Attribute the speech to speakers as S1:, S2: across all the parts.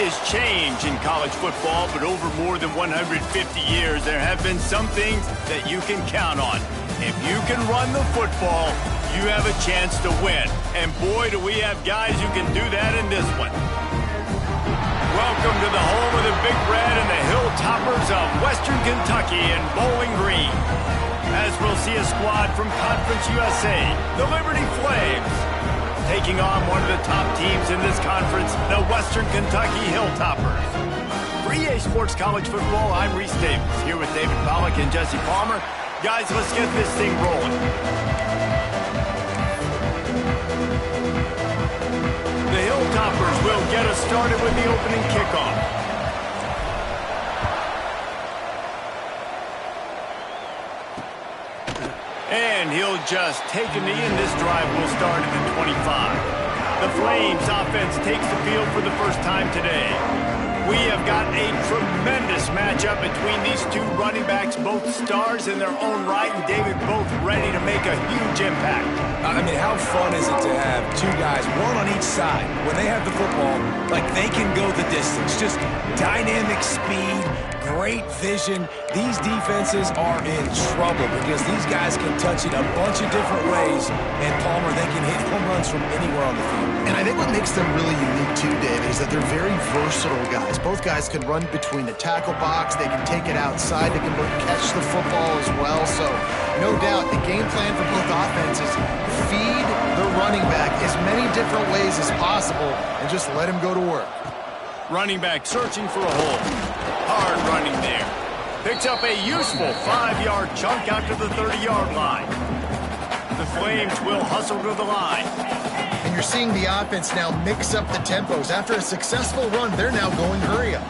S1: has changed in college football, but over more than 150 years, there have been some things that you can count on. If you can run the football, you have a chance to win. And boy, do we have guys who can do that in this one. Welcome to the home of the Big Red and the Hilltoppers of Western Kentucky in Bowling Green. As we'll see a squad from Conference USA, the Liberty Flames, taking on one of the top teams in this conference, the Western Kentucky Hilltoppers. For EA Sports College Football, I'm Reese Davis, here with David Pollack and Jesse Palmer. Guys, let's get this thing rolling. The Hilltoppers will get us started with the opening kickoff. And he'll just take a knee, and this drive will start at the 25. The Flames offense takes the field for the first time today. We have got a tremendous matchup between these two running backs, both stars in their own right, and David, both ready to make a huge impact.
S2: I mean, how fun is it to have two guys, one on each side, when they have the football, like they can go the distance. Just dynamic speed, great vision. These defenses are in trouble because these guys can touch it a bunch of different ways, and Palmer, they can hit home runs from anywhere on the field.
S3: And I think what makes them really unique too, David, is that they're very versatile guys. Both guys can run between the tackle box, they can take it outside, they can catch the football as well. So, no doubt, the game plan for both offenses, feed the running back as many different ways as possible and just let him go to work.
S1: Running back searching for a hole. Hard running there. Picks up a useful 5-yard chunk out to the 30-yard line. The Flames will hustle to the line.
S3: And you're seeing the offense now mix up the tempos. After a successful run, they're now going hurry up.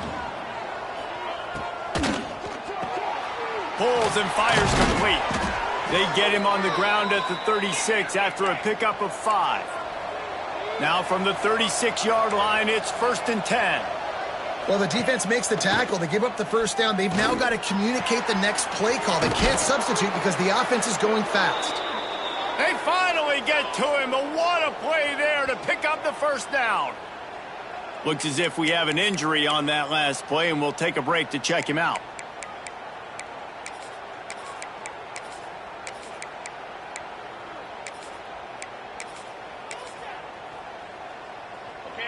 S1: Pulls and fires complete. They get him on the ground at the 36 after a pickup of 5. Now from the 36-yard line, it's 1st and 10.
S3: Well, the defense makes the tackle. They give up the first down. They've now got to communicate the next play call. They can't substitute because the offense is going fast.
S1: They finally get to him, but what a play there to pick up the first down. Looks as if we have an injury on that last play, and we'll take a break to check him out.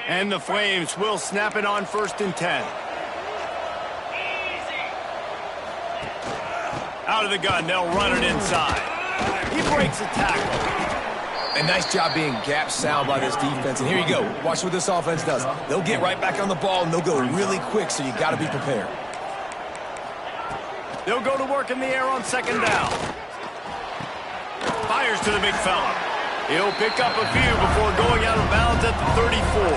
S1: And the Flames will snap it on 1st and 10. Out of the gun, they'll run it inside. He breaks a tackle.
S2: A nice job being gap sound by this defense. And here you go. Watch what this offense does. They'll get right back on the ball, and they'll go really quick, so you got to be prepared.
S1: They'll go to work in the air on 2nd down. Fires to the big fella. He'll pick up a few before going out of bounds at the 34.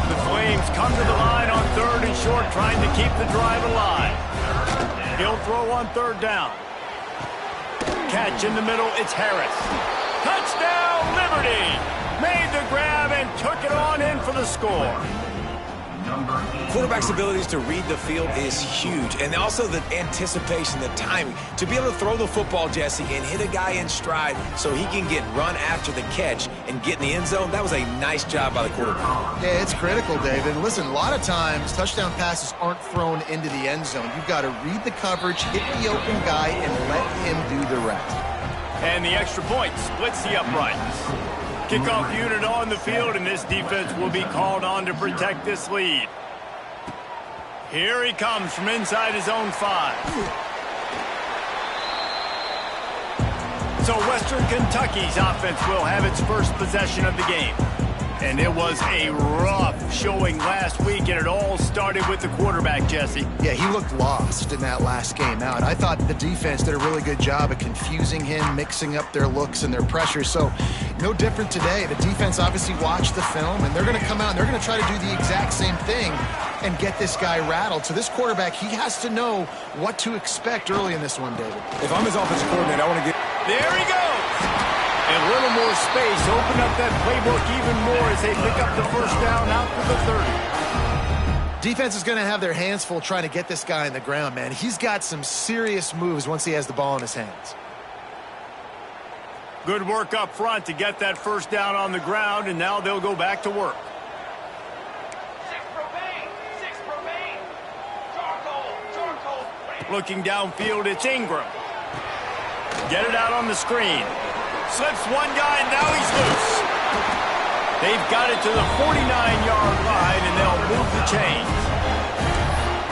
S1: The Flames come to the line on 3rd and short, trying to keep the drive alive. He'll throw on 3rd down. Catch in the middle, it's Harris. Touchdown, Liberty! Made the grab and took it on in for the score.
S2: Quarterback's abilities to read the field is huge, and also the anticipation, the timing. To be able to throw the football, Jesse, and hit a guy in stride so he can get run after the catch and get in the end zone, that was a nice job by the quarterback.
S3: Yeah, it's critical, David. Listen, a lot of times touchdown passes aren't thrown into the end zone. You've got to read the coverage, hit the open guy, and let him do the rest.
S1: And the extra point splits the uprights. Kickoff unit on the field, and this defense will be called on to protect this lead. Here he comes from inside his own 5. So Western Kentucky's offense will have its first possession of the game. And it was a rough showing last week, and it all started with the quarterback, Jesse.
S3: Yeah, he looked lost in that last game out. I thought the defense did a really good job of confusing him, mixing up their looks and their pressure. So no different today. The defense obviously watched the film, and they're going to come out and they're going to try to do the exact same thing and get this guy rattled. So this quarterback, he has to know what to expect early in this one, David.
S2: If I'm his offensive coordinator, I want to get...
S1: There he goes! A little more space, open up that playbook even more as they pick up the first down out to the 30.
S3: Defense is going to have their hands full trying to get this guy in the ground, man. He's got some serious moves once he has the ball in his hands.
S1: Good work up front to get that first down on the ground, and now they'll go back to work. Looking downfield, it's Ingram. Get it out on the screen. Slips one guy, and now he's loose. They've got it to the 49-yard line, and they'll move the chains.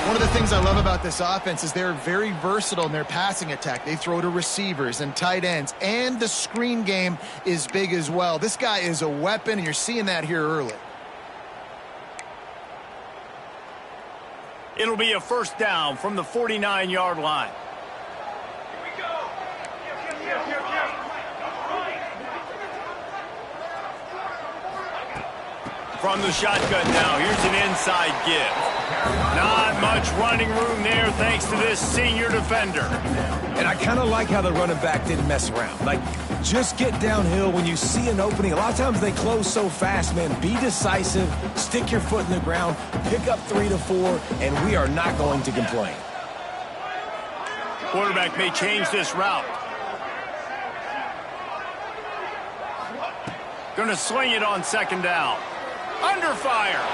S3: One of the things I love about this offense is they're very versatile in their passing attack. They throw to receivers and tight ends, and the screen game is big as well. This guy is a weapon, and you're seeing that here early.
S1: It'll be a first down from the 49-yard line. From the shotgun now, here's an inside give. Not much running room there thanks to this senior defender.
S2: And I kind of like how the running back didn't mess around. Like, just get downhill when you see an opening. A lot of times they close so fast, man. Be decisive, stick your foot in the ground, pick up 3 to 4, and we are not going to complain.
S1: Quarterback may change this route. Going to sling it on second down. Under fire.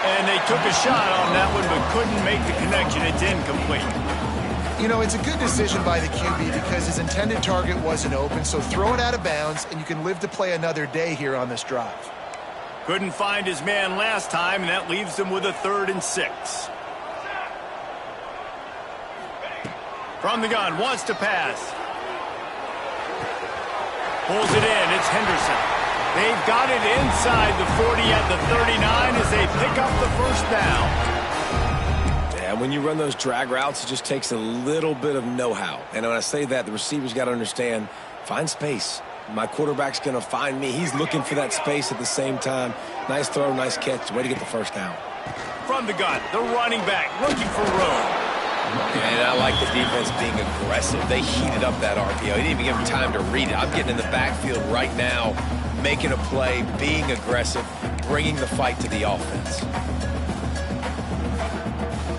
S1: And they took a shot on that one, but couldn't make the connection. It's incomplete.
S3: You know, it's a good decision by the QB because his intended target wasn't open, so throw it out of bounds, and you can live to play another day here on this drive.
S1: Couldn't find his man last time, and that leaves them with a 3rd and 6. From the gun, wants to pass. Pulls it in, it's Henderson. They've got it inside the 40 at the 39 as they pick up the first down.
S2: Yeah, when you run those drag routes, it just takes a little bit of know-how. And when I say that, the receiver's got to understand, find space. My quarterback's going to find me. He's looking for that space at the same time. Nice throw, nice catch. Way to get the first down.
S1: From the gun, the running back looking for room.
S4: And I like the defense being aggressive. They heated up that RPO. He didn't even give him time to read it. I'm getting in the backfield right now, making a play, being aggressive, bringing the fight to the offense.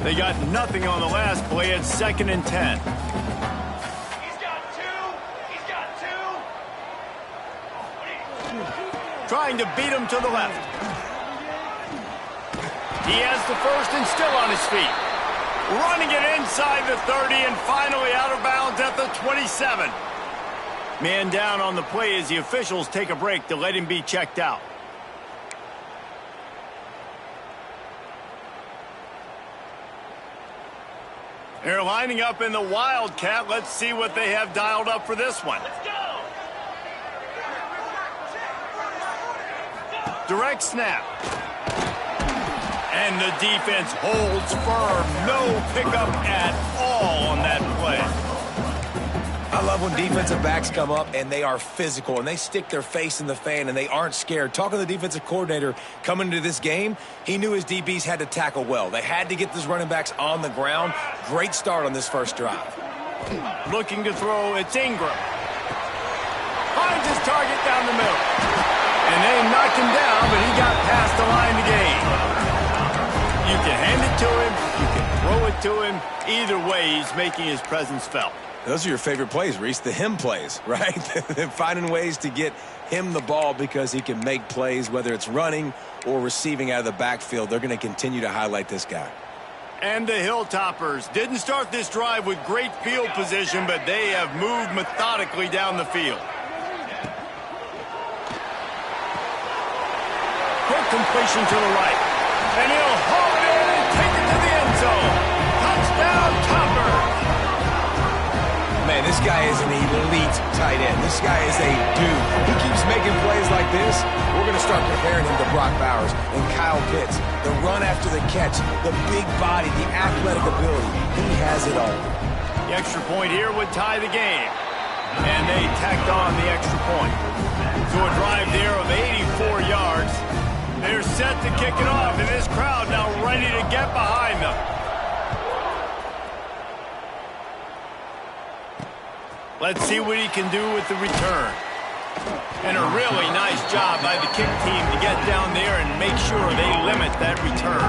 S1: They got nothing on the last play at 2nd and 10.
S5: He's got 2. He's got 2.
S1: Trying to beat him to the left. He has the first and still on his feet. Running it inside the 30 and finally out of bounds at the 27. Man down on the play as the officials take a break to let him be checked out. They're lining up in the Wildcat. Let's see what they have dialed up for this one.
S5: Let's go.
S1: Direct snap. And the defense holds firm. No pickup at all on that play.
S2: I love when defensive backs come up and they are physical and they stick their face in the fan and they aren't scared. Talking to the defensive coordinator coming into this game, he knew his DBs had to tackle well. They had to get those running backs on the ground. Great start on this first drive.
S1: Looking to throw, it's Ingram. Finds his target down the middle. And they knocked him down, but he got past the line to gain. You can hand it to him, you can throw it to him. Either way, he's making his presence felt.
S2: Those are your favorite plays, Reese, the him plays, right? Finding ways to get him the ball because he can make plays, whether it's running or receiving out of the backfield. They're going to continue to highlight this guy.
S1: And the Hilltoppers didn't start this drive with great field position, but they have moved methodically down the field. Quick completion to the right. And he'll haul it in and take it to the end zone. Touchdown, Toppers!
S2: Man, this guy is an elite tight end. This guy is a dude. He keeps making plays like this. We're going to start comparing him to Brock Bowers and Kyle Pitts. The run after the catch, the big body, the athletic ability. He has it all.
S1: The extra point here would tie the game. And they tacked on the extra point. So a drive there of 84 yards. They're set to kick it off, and this crowd now ready to get behind them. Let's see what he can do with the return. And a really nice job by the kick team to get down there and make sure they limit that return.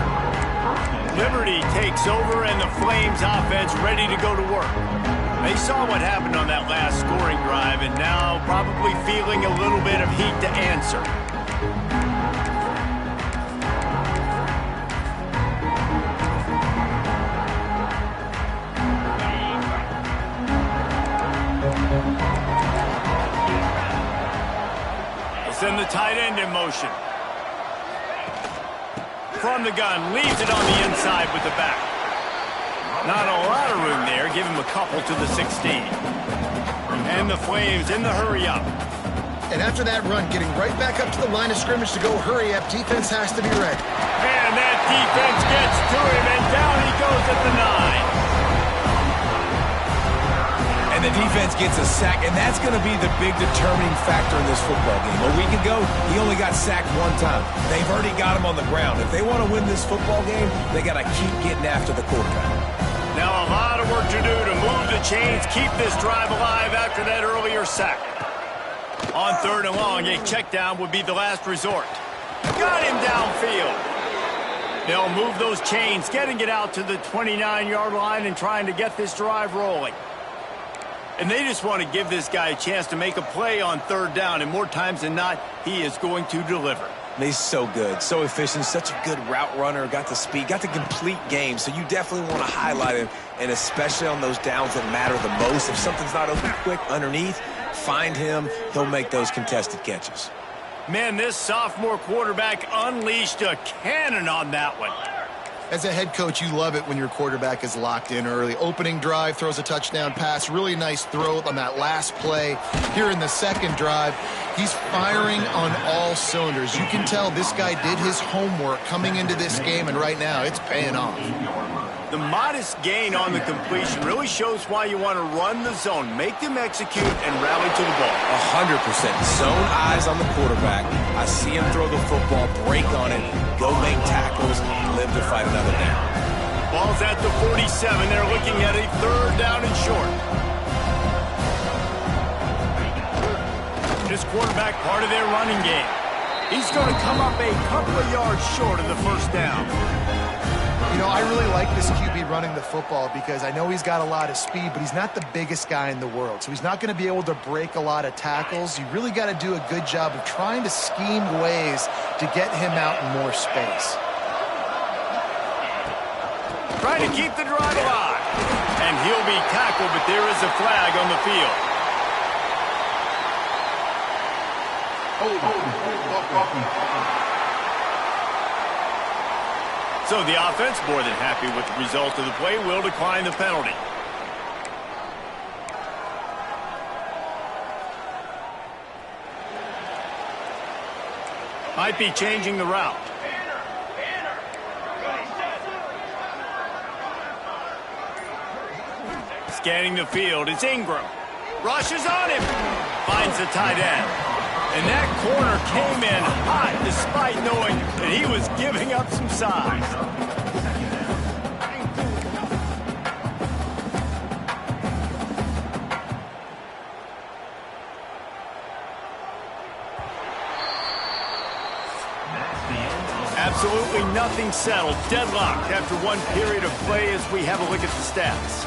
S1: Liberty takes over, and the Flames offense ready to go to work. They saw what happened on that last scoring drive, and now probably feeling a little bit of heat to answer. Sending the tight end in motion. From the gun, leaves it on the inside with the back. Not a lot of room there. Give him a couple to the 16. And the Flames in the hurry-up.
S3: And after that run, getting right back up to the line of scrimmage to go hurry up, defense has to be ready.
S1: And that defense gets to him, and down he goes at the 9.
S2: And the defense gets a sack, and that's going to be the big determining factor in this football game. A week ago, he only got sacked one time. They've already got him on the ground. If they want to win this football game, they got to keep getting after the quarterback.
S1: Now a lot of work to do to move the chains, keep this drive alive after that earlier sack. On 3rd and long, a check down would be the last resort. Got him downfield. They'll move those chains, getting it out to the 29-yard line and trying to get this drive rolling. And they just want to give this guy a chance to make a play on 3rd down, and more times than not, he is going to deliver.
S2: He's so good, so efficient, such a good route runner, got the speed, got the complete game, so you definitely want to highlight him, and especially on those downs that matter the most. If something's not open quick underneath, find him, he'll make those contested catches.
S1: Man, this sophomore quarterback unleashed a cannon on that one.
S3: As a head coach, you love it when your quarterback is locked in early. Opening drive, throws a touchdown pass. Really nice throw on that last play. Here in the second drive, he's firing on all cylinders. You can tell this guy did his homework coming into this game, and right now it's paying off.
S1: The modest gain on the completion really shows why you want to run the zone. Make them execute and rally to the ball.
S2: 100%. Zone eyes on the quarterback. I see him throw the football, break on it, go make tackles, live to fight another down.
S1: Ball's at the 47. They're looking at a 3rd down and short. This quarterback, part of their running game. He's going to come up a couple of yards short of the 1st down.
S3: You know, I really like this QB running the football because I know he's got a lot of speed, but he's not the biggest guy in the world. So he's not going to be able to break a lot of tackles. You really got to do a good job of trying to scheme ways to get him out in more space.
S1: Trying to keep the drive alive. And he'll be tackled, but there is a flag on the field. So the offense, more than happy with the result of the play, will decline the penalty. Might be changing the route. Scanning the field, it's Ingram. Rushes on him. Finds the tight end. And that corner came in hot despite knowing that he was giving up some size. Absolutely nothing settled. Deadlocked after one period of play as we have a look at the stats.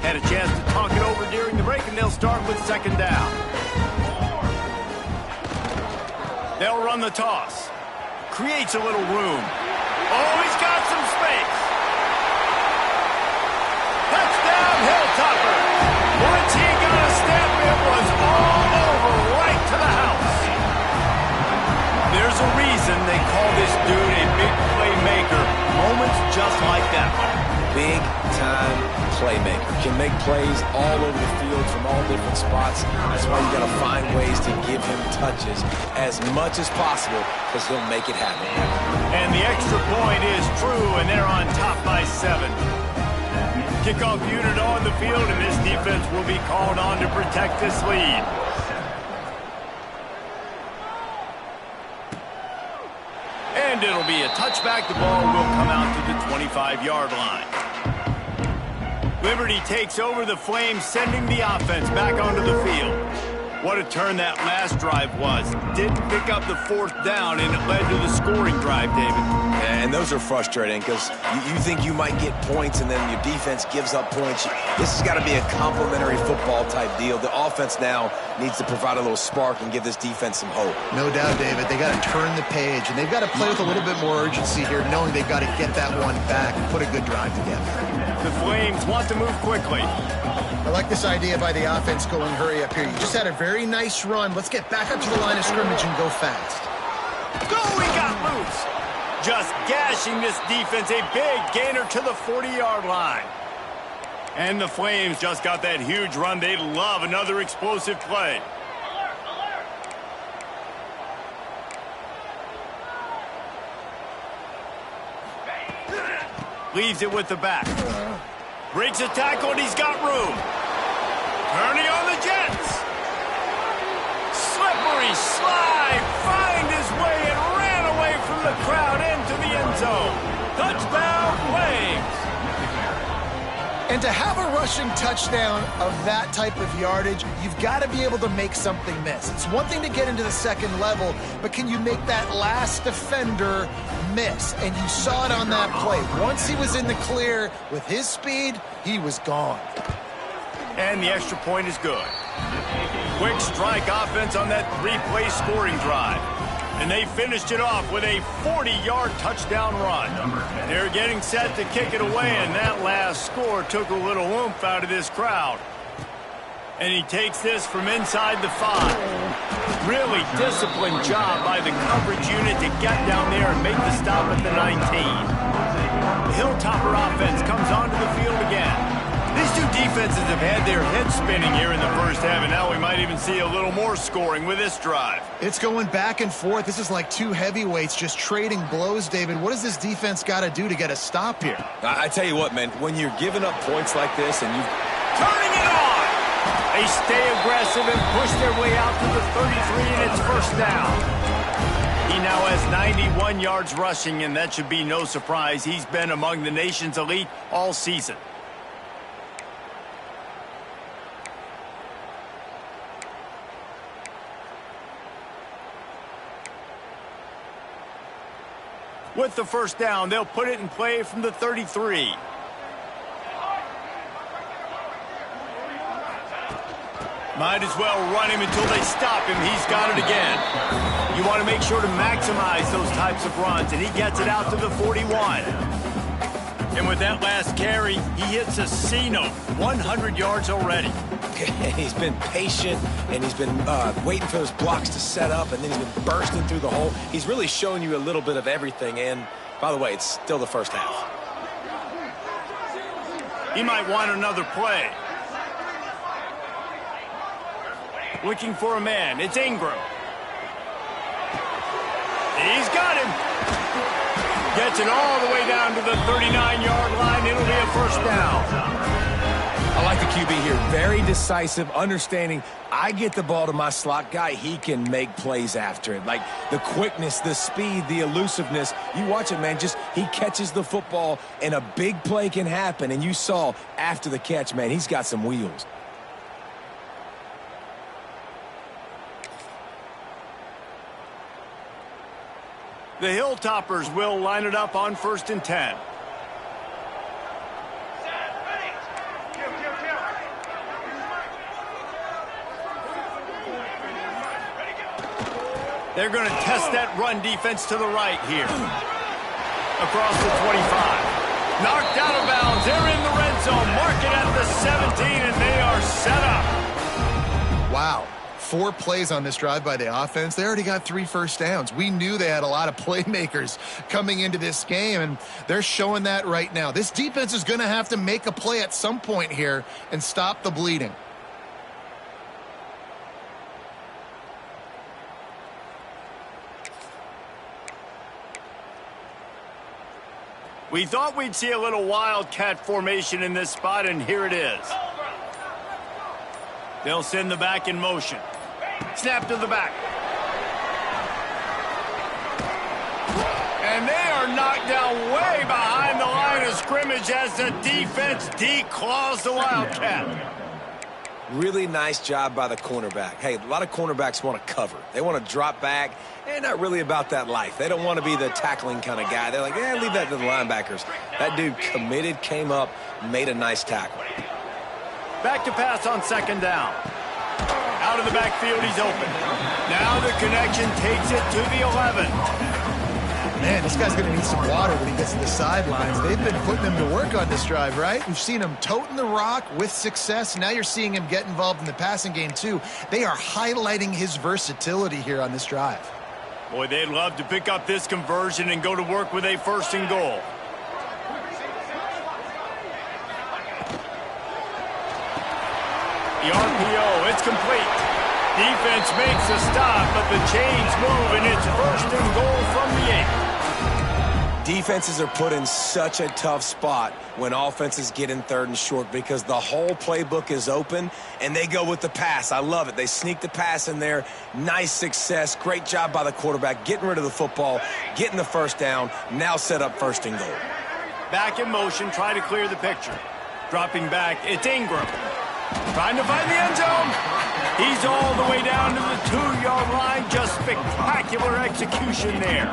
S1: Had a chance to talk it over during the break, and they'll start with 2nd down. They'll run the toss. Creates a little room. Oh, he's got some space. Touchdown, Hilltoppers. Once he got a step, it was all over, right to the house. There's a reason they call this dude a big playmaker. Moments just like that one.
S2: Big-time playmaker. Can make plays all over the field from all different spots. That's why you got to find ways to give him touches as much as possible because he'll make it happen.
S1: And the extra point is true, and they're on top by 7. Kickoff unit on the field, and this defense will be called on to protect this lead. And it'll be a touchback. The ball will come out to the 25-yard line. Liberty takes over the Flames, sending the offense back onto the field. What a turn that last drive was. Didn't pick up the fourth down, and it led to the scoring drive, David.
S4: And those are frustrating because you think you might get points and then your defense gives up points. This has got to be a complementary football type deal. The offense now needs to provide a little spark and give this defense some hope.
S3: No doubt, David. They got to turn the page, and they've got to play with a little bit more urgency here, knowing they've got to get that one back and put a good drive together.
S1: The Flames want to move quickly.
S3: I like this idea by the offense going hurry up here. You just had a very nice run. Let's get back up to the line of scrimmage and go fast.
S1: Go, he got loose. Just gashing this defense, a big gainer to the 40-yard line. And the Flames just got that huge run. They love another explosive play. Leaves it with the back. Breaks a tackle, and he's got room. Turning on the Jets. Slippery slide. Find his way and ran away from the crowd into the end zone. Touchdown, Flames.
S3: And to have a rushing touchdown of that type of yardage, you've got to be able to make something miss. It's one thing to get into the second level, but can you make that last defender miss? And you saw it on that play. Once he was in the clear with his speed, he was gone.
S1: And the extra point is good. Quick strike offense on that three-play scoring drive. And they finished it off with a 40-yard touchdown run. They're getting set to kick it away, and that last score took a little oomph out of this crowd. And he takes this from inside the 5. Really disciplined job by the coverage unit to get down there and make the stop at the 19. The Hilltopper offense comes onto the field again. These two defenses have had their heads spinning here in the first half, and now we might even see a little more scoring with this drive.
S3: It's going back and forth. This is like two heavyweights just trading blows, David. What does this defense got to do to get a stop here?
S4: I tell you what, man, when you're giving up points like this and you...
S1: Turning it on! They stay aggressive and push their way out to the 33, and it's first down. He now has 91 yards rushing, and that should be no surprise. He's been among the nation's elite all season. With the first down, they'll put it in play from the 33. Might as well run him until they stop him. He's got it again. You want to make sure to maximize those types of runs, and he gets it out to the 41. And with that last carry, he hits a C-note, 100 yards already.
S4: He's been patient, and he's been waiting for those blocks to set up, and then he's been bursting through the hole. He's really showing you a little bit of everything, and by the way, it's still the first half.
S1: He might want another play. Looking for a man. It's Ingram. He's got him. Gets it all the way down to the 39-yard line. It'll be a first down.
S2: I like the QB here. Very decisive, understanding I get the ball to my slot guy, he can make plays after it. Like the quickness, the speed, the elusiveness. You watch it, man. Just he catches the football, and a big play can happen. And you saw after the catch, man, he's got some wheels.
S1: The Hilltoppers will line it up on 1st and 10. They're going to test that run defense to the right here. Across the 25. Knocked out of bounds. They're in the red zone. Mark it at the 17, and they are set up.
S3: Wow. 4 plays on this drive by the offense. They already got 3 first downs. We knew they had a lot of playmakers coming into this game, and they're showing that right now. This defense is going to have to make a play at some point here and stop the bleeding.
S1: We thought we'd see a little wildcat formation in this spot, and here it is. They'll send the back in motion. Snap to the back. And they are knocked down way behind the line of scrimmage as the defense declaws the wildcat.
S2: Really nice job by the cornerback. Hey, a lot of cornerbacks want to cover. They want to drop back. They're not really about that life. They don't want to be the tackling kind of guy. They're like, leave that to the linebackers. That dude committed, came up, made a nice tackle.
S1: Back to pass on second down. Out of the backfield, he's open. Now the connection takes it to the 11.
S3: Man, this guy's going to need some water when he gets to the sidelines. They've been putting him to work on this drive, right? We've seen him toting the rock with success. Now you're seeing him get involved in the passing game, too. They are highlighting his versatility here on this drive.
S1: Boy, they'd love to pick up this conversion and go to work with a first and goal. The RPO, it's complete. Defense makes a stop, but the chains move, and it's first and goal from the 8.
S2: Defenses are put in such a tough spot when offenses get in third and short because the whole playbook is open, and they go with the pass. I love it. They sneak the pass in there. Nice success. Great job by the quarterback getting rid of the football, getting the first down, now set up first and goal.
S1: Back in motion, try to clear the picture. Dropping back, it's Ingram. Trying to find the end zone. He's all the way down to the 2-yard line. Just spectacular execution there.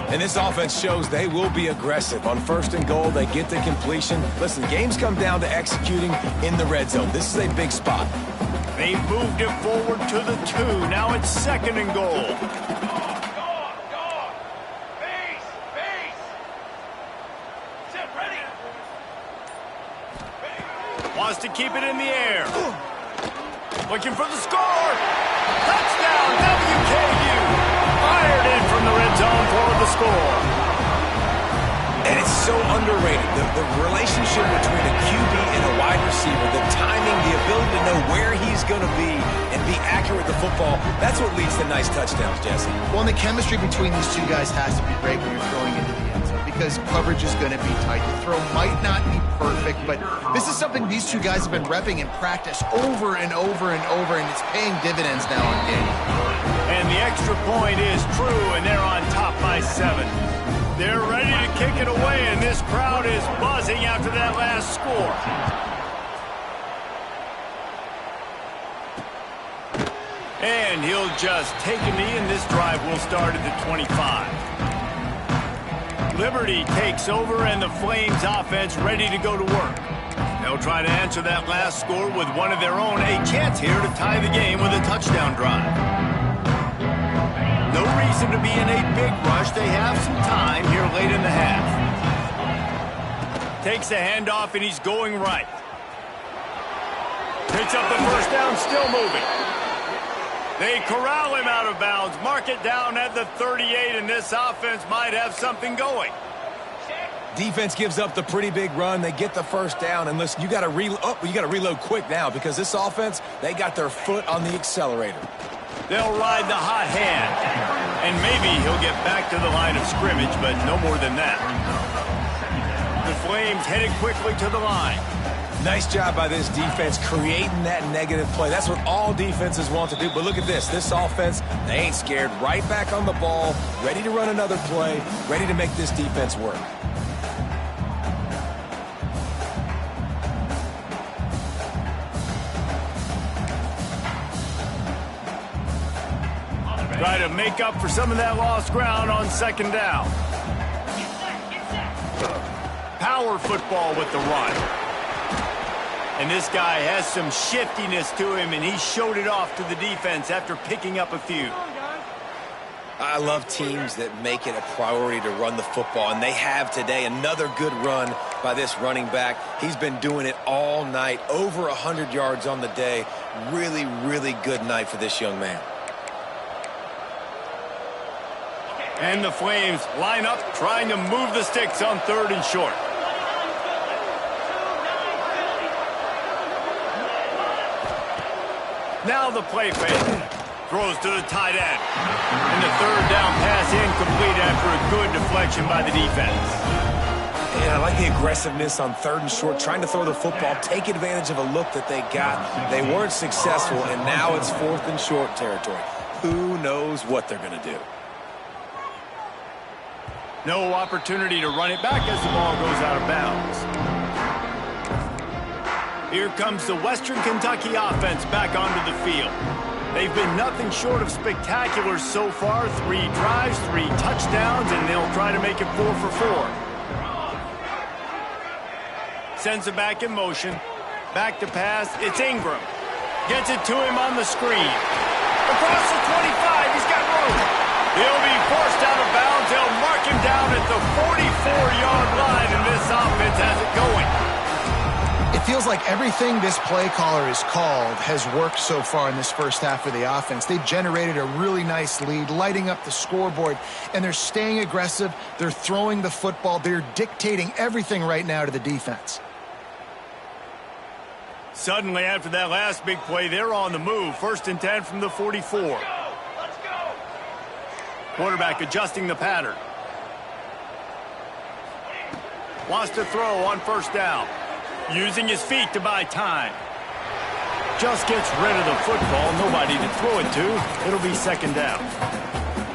S2: And this offense shows they will be aggressive. On first and goal, they get the completion. Listen, games come down to executing in the red zone. This is a big spot.
S1: They've moved it forward to the 2. Now it's second and goal.
S5: Go on. Base. Set, ready.
S1: Wants to keep it in the air. Looking for the score. Touchdown, WKU. Fired in from the red zone for the score.
S2: And it's so underrated. The relationship between a QB and a wide receiver, the timing, the ability to know where he's going to be and be accurate with the football, that's what leads to nice touchdowns, Jesse.
S3: Well, and the chemistry between these two guys has to be great when you're throwing into the end zone because coverage is going to be tight. The throw might not be perfect, but this is something these two guys have been repping in practice over and over and over, and it's paying dividends now on game.
S1: And the extra point is true, and they're on top by 7. They're ready to kick it away, and this crowd is buzzing after that last score. And he'll just take a knee, and this drive will start at the 25. Liberty takes over, and the Flames offense ready to go to work. They'll try to answer that last score with one of their own. A chance here to tie the game with a touchdown drive. No reason to be in a big rush. They have some time here late in the half. Takes the handoff, and he's going right. Picks up the first down, still moving. They corral him out of bounds. Mark it down at the 38, and this offense might have something going.
S2: Defense gives up the pretty big run. They get the first down, and listen, you got to reload quick now because this offense, they got their foot on the accelerator.
S1: They'll ride the hot hand, and maybe he'll get back to the line of scrimmage, but no more than that. The Flames headed quickly to the line.
S2: Nice job by this defense creating that negative play. That's what all defenses want to do. But look at this. This offense, they ain't scared. Right back on the ball, ready to run another play, ready to make this defense work.
S1: Try to make up for some of that lost ground on second down. Power football with the run. And this guy has some shiftiness to him, and he showed it off to the defense after picking up a few.
S2: I love teams that make it a priority to run the football, and they have today. Another good run by this running back. He's been doing it all night, over 100 yards on the day. Really, really good night for this young man.
S1: And the Flames line up, trying to move the sticks on third and short. Now the play fake. Throws to the tight end. And the third down pass incomplete after a good deflection by the defense.
S2: Yeah, I like the aggressiveness on third and short, trying to throw the football, take advantage of a look that they got. They weren't successful, and now it's fourth and short territory. Who knows what they're going to do?
S1: No opportunity to run it back as the ball goes out of bounds. Here comes the Western Kentucky offense back onto the field. They've been nothing short of spectacular so far. 3 drives, 3 touchdowns, and they'll try to make it 4 for 4. Sends it back in motion. Back to pass. It's Ingram. Gets it to him on the screen. Across the 25. He's got room. He'll be forced out of bounds. They'll mark him down at the 44-yard line, and this offense has it going.
S3: It feels like everything this play caller has called has worked so far in this first half of the offense. They've generated a really nice lead, lighting up the scoreboard, and they're staying aggressive. They're throwing the football. They're dictating everything right now to the defense.
S1: Suddenly, after that last big play, they're on the move. 1st and 10 from the 44.
S5: Let's go!
S1: Quarterback adjusting the pattern. Wants to throw on 1st down. Using his feet to buy time. Just gets rid of the football. Nobody to throw it to. It'll be 2nd down.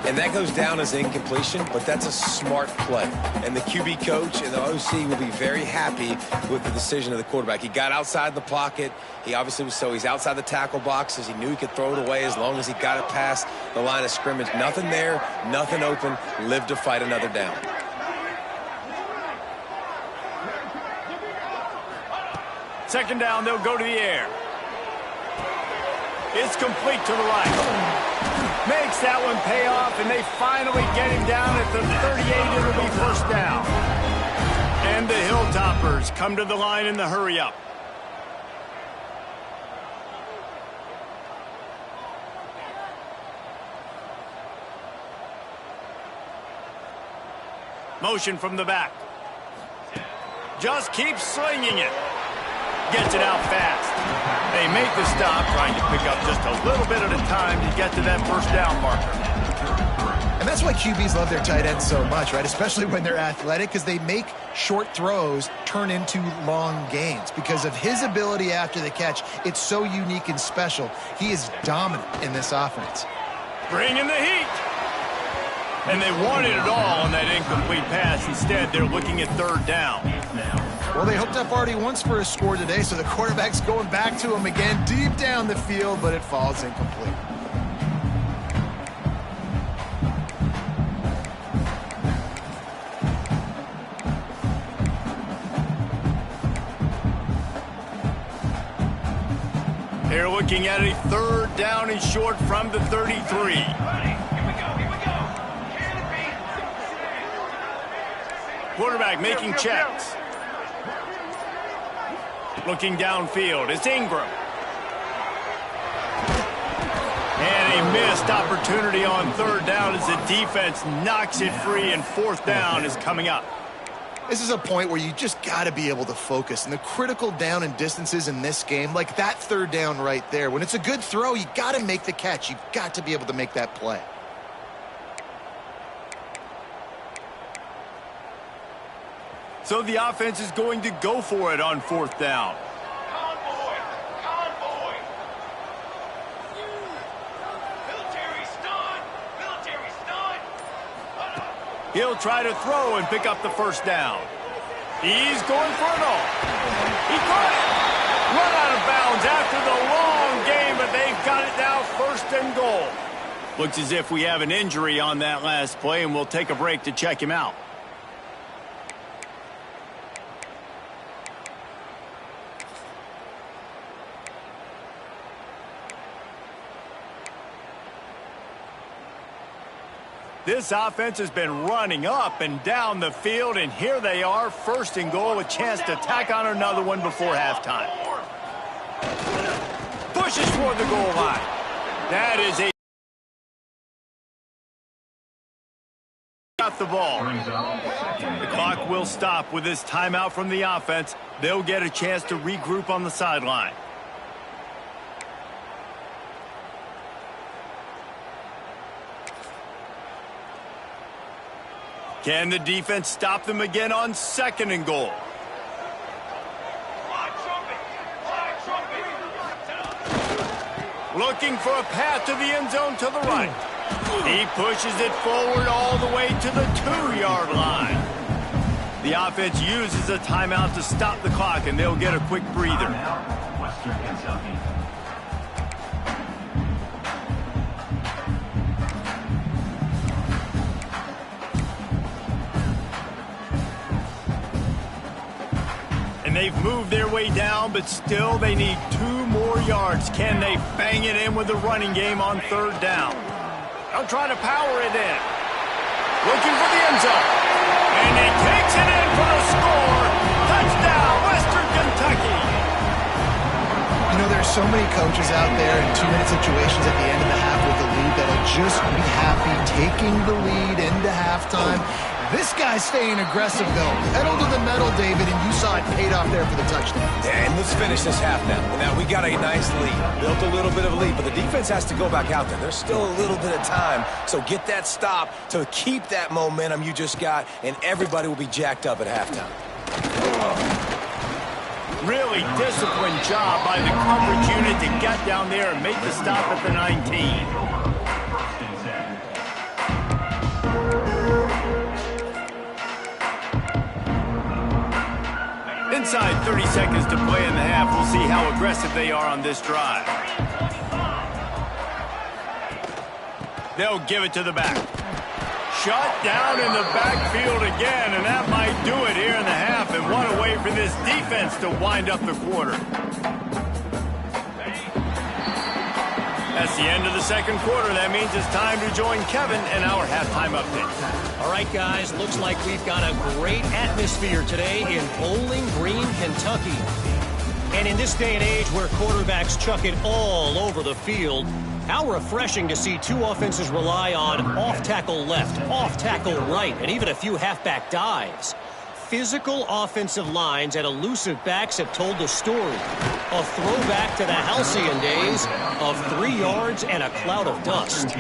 S4: And that goes down as incompletion, but that's a smart play. And the QB coach and the OC will be very happy with the decision of the quarterback. He got outside the pocket. He obviously was he's outside the tackle boxes. He knew he could throw it away as long as he got it past the line of scrimmage. Nothing there, nothing open. Lived to fight another down.
S1: Second down, they'll go to the air. It's complete to the right. Makes that one pay off, and they finally get him down at the 38. It'll be 1st down. And the Hilltoppers come to the line in the hurry-up. Motion from the back. Just keeps slinging it. Gets it out fast. They make the stop, trying to pick up just a little bit at a time to get to that 1st down marker.
S3: And that's why QBs love their tight ends so much, right? Especially when they're athletic, because they make short throws turn into long gains. Because of his ability after the catch, it's so unique and special. He is dominant in this offense.
S1: Bring in the heat. And they wanted it all on that incomplete pass. Instead, they're looking at 3rd down.
S3: Well, they hooked up already once for a score today, so the quarterback's going back to him again deep down the field, but it falls incomplete.
S1: They're looking at a 3rd down and short from the 33. Quarterback making checks. Looking downfield, it's Ingram. And a missed opportunity on 3rd down as the defense knocks it free, and 4th down is coming up.
S3: This is a point where you just got to be able to focus. And the critical down and distances in this game, like that 3rd down right there, when it's a good throw, you got to make the catch. You've got to be able to make that play.
S1: So the offense is going to go for it on 4th down.
S5: Convoy! Convoy! Military stun! Military stun!
S1: He'll try to throw and pick up the 1st down. He's going for it all. He caught it! Run out of bounds after the long game, but they've got it now 1st and goal. Looks as if we have an injury on that last play, and we'll take a break to check him out. This offense has been running up and down the field, and here they are, 1st and goal, a chance to tack on another one before halftime. Pushes toward the goal line. That is a... Got the ball. The clock will stop with this timeout from the offense. They'll get a chance to regroup on the sideline. Can the defense stop them again on 2nd and goal? Looking for a path to the end zone to the right. He pushes it forward all the way to the 2-yard line. The offense uses a timeout to stop the clock, and they'll get a quick breather.
S5: Western Kentucky.
S1: And they've moved their way down, but still they need 2 more yards. Can they bang it in with the running game on 3rd down? They'll try to power it in. Looking for the end zone. And he takes it in for the score. Touchdown, Western Kentucky.
S3: You know, there's so many coaches out there in 2-minute situations at the end of the half with the lead that'll just be happy taking the lead into halftime. This guy's staying aggressive, though. Pedal to the metal, David, and you saw it paid off there for the touchdown.
S2: And let's finish this half now. Now, we got a nice lead. Built a little bit of a lead, but the defense has to go back out there. There's still a little bit of time, so get that stop to keep that momentum you just got, and everybody will be jacked up at halftime.
S1: Really disciplined job by the coverage unit to get down there and make the stop at the 19. Inside 30 seconds to play in the half. We'll see how aggressive they are on this drive. They'll give it to the back. Shut down in the backfield again, and that might do it here in the half. And what a way for this defense to wind up the quarter. That's the end of the 2nd quarter. That means it's time to join Kevin and our halftime update.
S6: All right, guys, looks like we've got a great atmosphere today in Bowling Green, Kentucky. And in this day and age where quarterbacks chuck it all over the field, how refreshing to see 2 offenses rely on off-tackle left, off-tackle right, and even a few halfback dives. Physical offensive lines and elusive backs have told the story. A throwback to the halcyon days of 3 yards and a cloud of dust.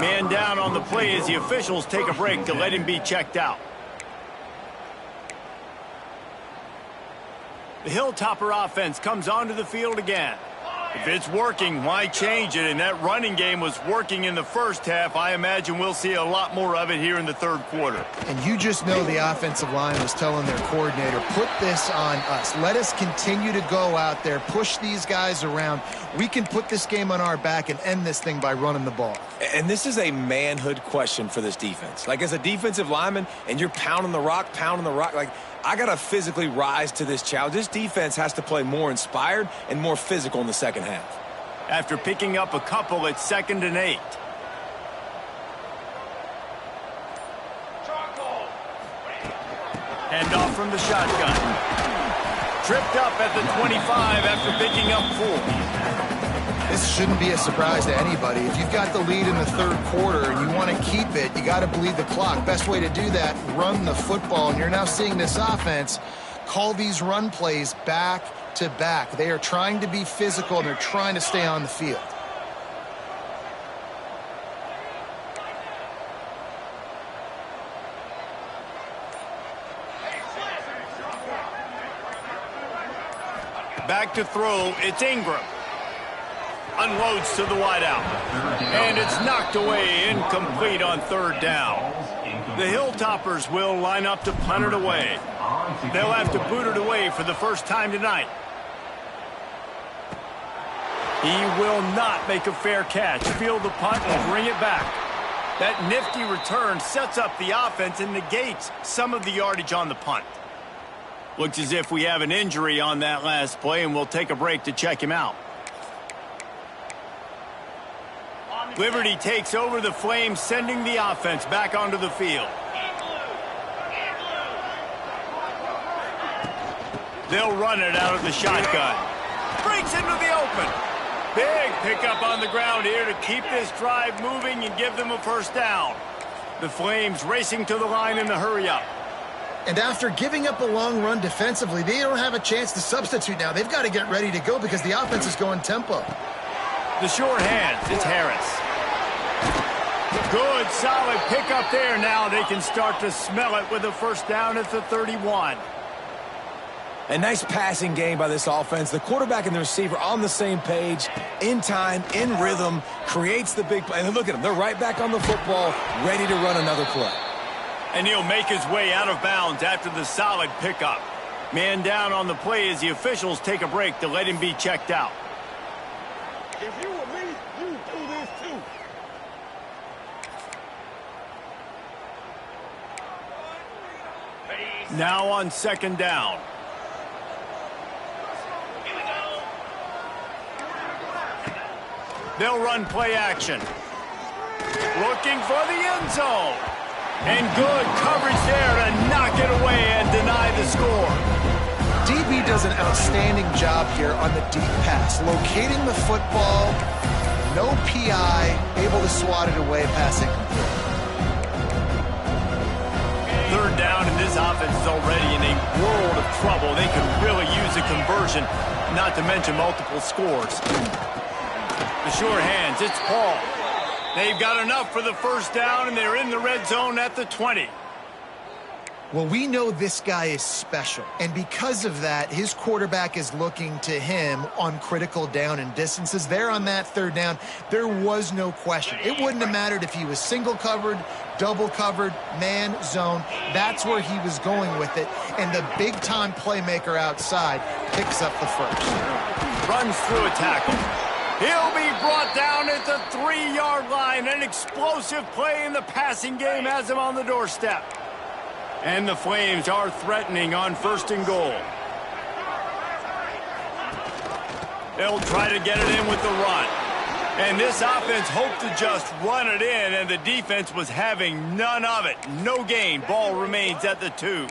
S1: Man down on the play as the officials take a break to let him be checked out. The Hilltopper offense comes onto the field again. If it's working, why change it? And that running game was working in the first half. I imagine we'll see a lot more of it here in the 3rd quarter.
S3: And you just know the offensive line was telling their coordinator, put this on us. Let us continue to go out there, push these guys around. We can put this game on our back and end this thing by running the ball.
S2: And this is a manhood question for this defense. Like, as a defensive lineman, and you're pounding the rock, like, I got to physically rise to this challenge. This defense has to play more inspired and more physical in the 2nd half.
S1: After picking up a couple, it's 2nd and 8. Hand off from the shotgun. Tripped up at the 25 after picking up 4.
S3: This shouldn't be a surprise to anybody. If you've got the lead in the 3rd quarter and you want to keep it, you got to bleed the clock. Best way to do that, run the football. And you're now seeing this offense call these run plays back to back. They are trying to be physical, and they're trying to stay on the field.
S1: Back to throw, it's Ingram. Unloads to the wideout. And it's knocked away, incomplete on 3rd down. The Hilltoppers will line up to punt it away. They'll have to boot it away for the first time tonight. He will not make a fair catch. Field the punt and bring it back. That nifty return sets up the offense and negates some of the yardage on the punt. Looks as if we have an injury on that last play, and we'll take a break to check him out. Liberty takes over the Flames, sending the offense back onto the field. They'll run it out of the shotgun. Breaks into the open. Big pickup on the ground here to keep this drive moving and give them a 1st down. The Flames racing to the line in the hurry-up.
S3: And after giving up a long run defensively, they don't have a chance to substitute now. They've got to get ready to go because the offense is going tempo.
S1: The short hands, it's Harris. Good, solid pickup there. Now they can start to smell it with a 1st down at the 31.
S2: A nice passing game by this offense. The quarterback and the receiver on the same page, in time, in rhythm, creates the big play. And look at them. They're right back on the football, ready to run another play.
S1: And he'll make his way out of bounds after the solid pickup. Man down on the play as the officials take a break to let him be checked out.
S5: If you were me, you'd do this too.
S1: Now on second down.
S5: Here we go.
S1: They'll run play action. Looking for the end zone. And good coverage there to knock it away and deny the score.
S3: DB does an outstanding job here on the deep pass, locating the football, no PI, able to swat it away, pass incomplete.
S1: Third down, and this offense is already in a world of trouble. They could really use a conversion, not to mention multiple scores. The sure hands, it's Paul. They've got enough for the first down, and they're in the red zone at the 20.
S3: Well, we know this guy is special, and because of that, his quarterback is looking to him on critical down and distances. There on that third down, there was no question. It wouldn't have mattered if he was single covered, double covered, man, zone. That's where he was going with it, and the big-time playmaker outside picks up the first.
S1: Runs through a tackle. He'll be brought down at the 3-yard line. An explosive play in the passing game has him on the doorstep. And the Flames are threatening on first and goal. They'll try to get it in with the run. And this offense hoped to just run it in, and the defense was having none of it. No gain. Ball remains at the 2.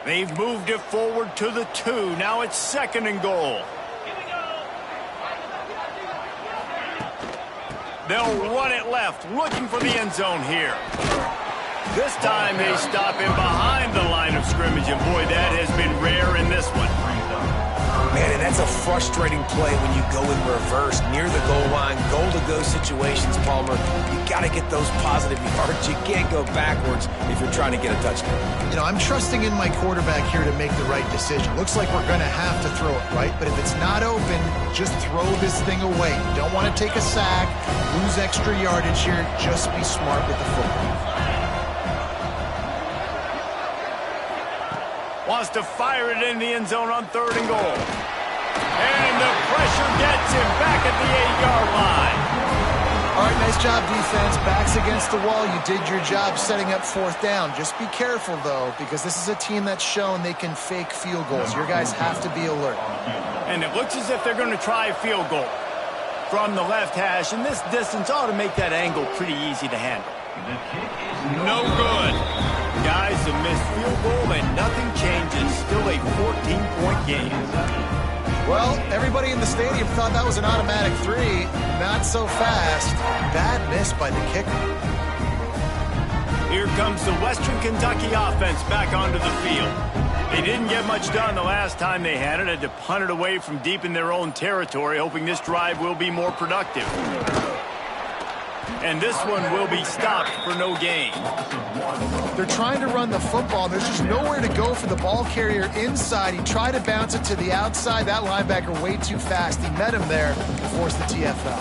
S1: They've moved it forward to the 2. Now it's second and goal. They'll run it left, looking for the end zone here. This time they stop him behind the line of scrimmage, and boy, that has been rare in this one.
S2: Man, and that's a frustrating play when you go in reverse near the goal line, goal-to-go situations, Palmer. You got to get those positive yards. You can't go backwards if you're trying to get a touchdown.
S3: You know, I'm trusting in my quarterback here to make the right decision. Looks like we're going to have to throw it, right? But if it's not open, just throw this thing away. You don't want to take a sack, lose extra yardage here. Just be smart with the football.
S1: Wants to fire it in the end zone on third and goal. And the pressure gets him back at the 8-yard line.
S3: All right, nice job, defense. Backs against the wall. You did your job setting up fourth down. Just be careful, though, because this is a team that's shown they can fake field goals. Your guys have to be alert.
S1: And it looks as if they're going to try a field goal from the left hash, and this distance ought to make that angle pretty easy to handle. No good. Guys, a missed field goal, and nothing changes. Still a 14-point game.
S3: Well, everybody in the stadium thought that was an automatic 3. Not so fast. Bad miss by the kicker.
S1: Here comes the Western Kentucky offense back onto the field. They didn't get much done the last time they had it. Had to punt it away from deep in their own territory, hoping this drive will be more productive. And this one will be stopped for no gain.
S3: They're trying to run the football. There's just nowhere to go for the ball carrier inside. He tried to bounce it to the outside. That linebacker way too fast. He met him there to force the TFL.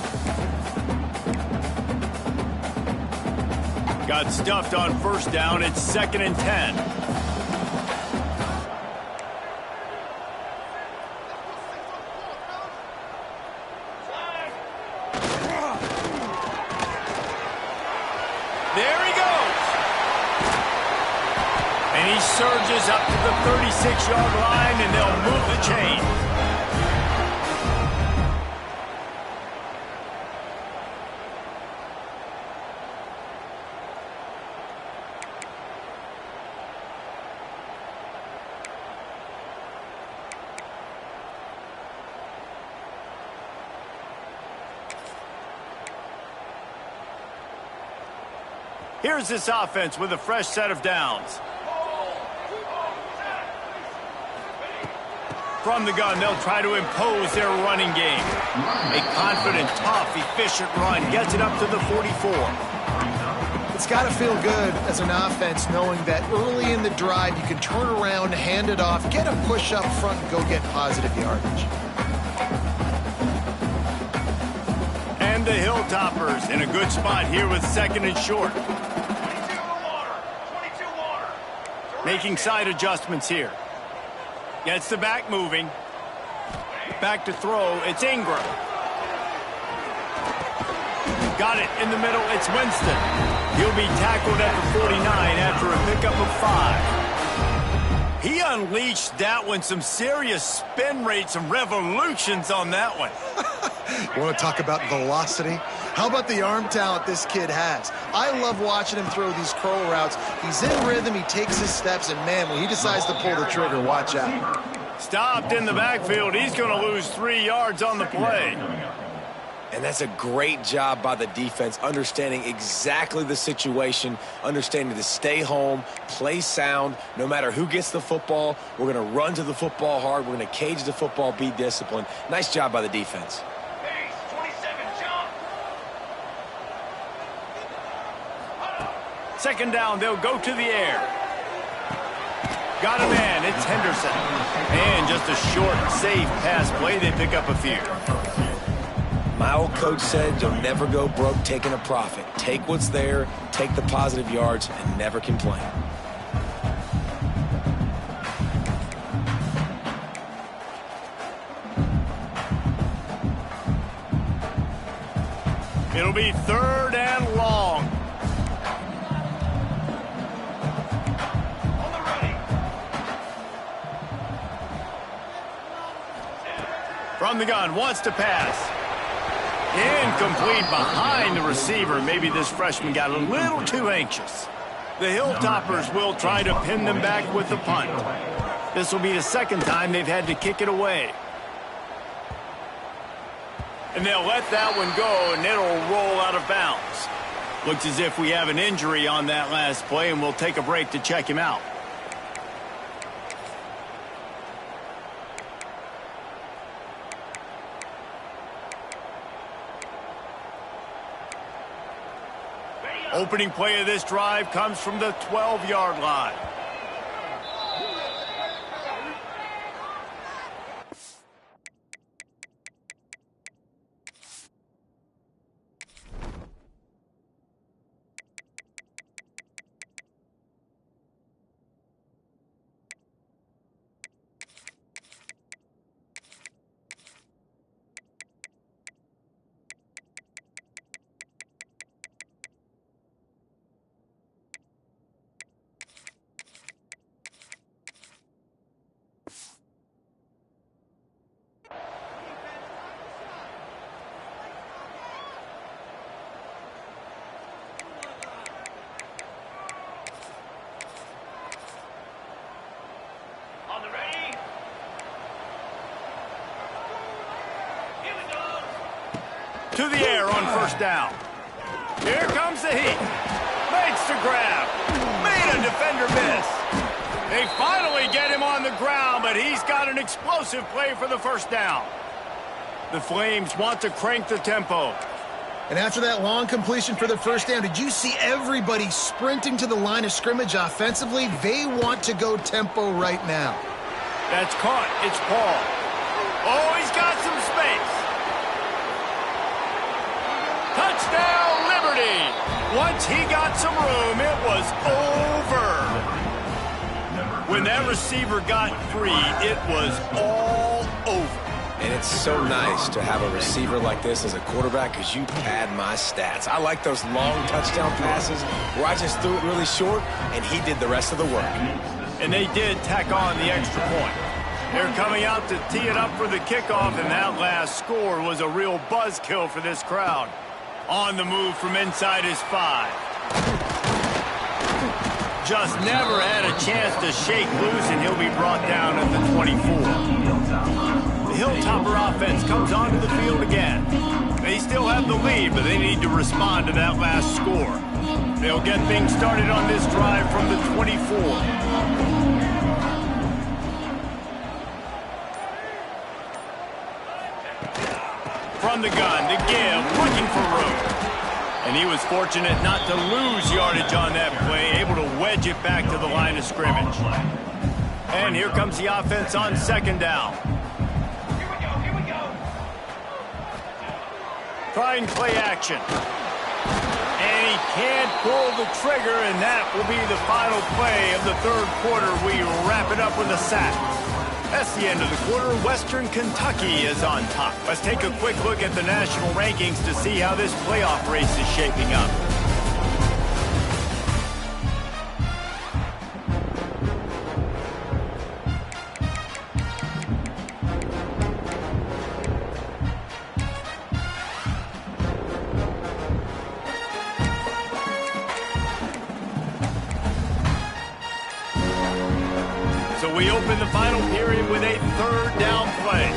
S1: Got stuffed on first down. It's second and 10. There he goes. And he surges up to the 36-yard line, and they'll move the chain. Here's this offense with a fresh set of downs. From the gun, they'll try to impose their running game. A confident, tough, efficient run gets it up to the 44.
S3: It's got to feel good as an offense knowing that early in the drive you can turn around, hand it off, get a push up front, and go get positive yardage.
S1: And the Hilltoppers in a good spot here with second and short.
S5: 22 water. 22 water.
S1: Making side adjustments here. Gets the back moving. Back to throw. It's Ingram. Got it in the middle. It's Winston. He'll be tackled at the 49 after a pickup of 5. He unleashed that one. Some serious spin rates, some revolutions on that one.
S3: You want to talk about velocity? How about the arm talent this kid has? I love watching him throw these curl routes. He's in rhythm, he takes his steps, and man, when he decides to pull the trigger, watch out.
S1: Stopped in the backfield. He's going to lose 3 yards on the play.
S4: And that's a great job by the defense, understanding exactly the situation, understanding to stay home, play sound. No matter who gets the football, we're going to run to the football hard. We're going to cage the football, be disciplined. Nice job by the defense.
S5: Base, 27, jump.
S1: Second down, they'll go to the air. Got a man, it's Henderson. And just a short, safe pass play, they pick up a few.
S4: My old coach said you'll never go broke taking a profit. Take what's there, take the positive yards, and never complain.
S1: It'll be 3rd and long.
S5: On the ready.
S1: From the gun, wants to pass. Incomplete behind the receiver. Maybe this freshman got a little too anxious. The Hilltoppers will try to pin them back with the punt. This will be the second time they've had to kick it away. And they'll let that one go, and it'll roll out of bounds. Looks as if we have an injury on that last play, and we'll take a break to check him out. Opening play of this drive comes from the 12-yard line.
S5: On the ready. Here we go.
S1: To the air on first down. Here comes the heat. Makes the grab. Made a defender miss. They finally get him on the ground, but he's got an explosive play for the first down. The Flames want to crank the tempo.
S3: And after that long completion for the first down, did you see everybody sprinting to the line of scrimmage offensively? They want to go tempo right now.
S1: That's caught. It's Paul. Oh, he's got some space. Touchdown, Liberty. Once he got some room, it was over. When that receiver got free, it was all over.
S4: And it's so nice to have a receiver like this as a quarterback because you pad my stats. I like those long touchdown passes where I just threw it really short and he did the rest of the work.
S1: And they did tack on the extra point. They're coming out to tee it up for the kickoff, and that last score was a real buzzkill for this crowd. On the move from inside his 5. Just never had a chance to shake loose, and he'll be brought down at the 24. The Hilltopper offense comes onto the field again. They still have the lead, but they need to respond to that last score. They'll get things started on this drive from the 24. From the gun, the give, looking for room. And he was fortunate not to lose yardage on that play, able to wedge it back to the line of scrimmage. And here comes the offense on second down.
S5: Here we go.
S1: Trying play action. And he can't pull the trigger, and that will be the final play of the third quarter. We wrap it up with a sack. That's the end of the quarter. Western Kentucky is on top. Let's take a quick look at the national rankings to see how this playoff race is shaping up. So we open the final period with a third down play.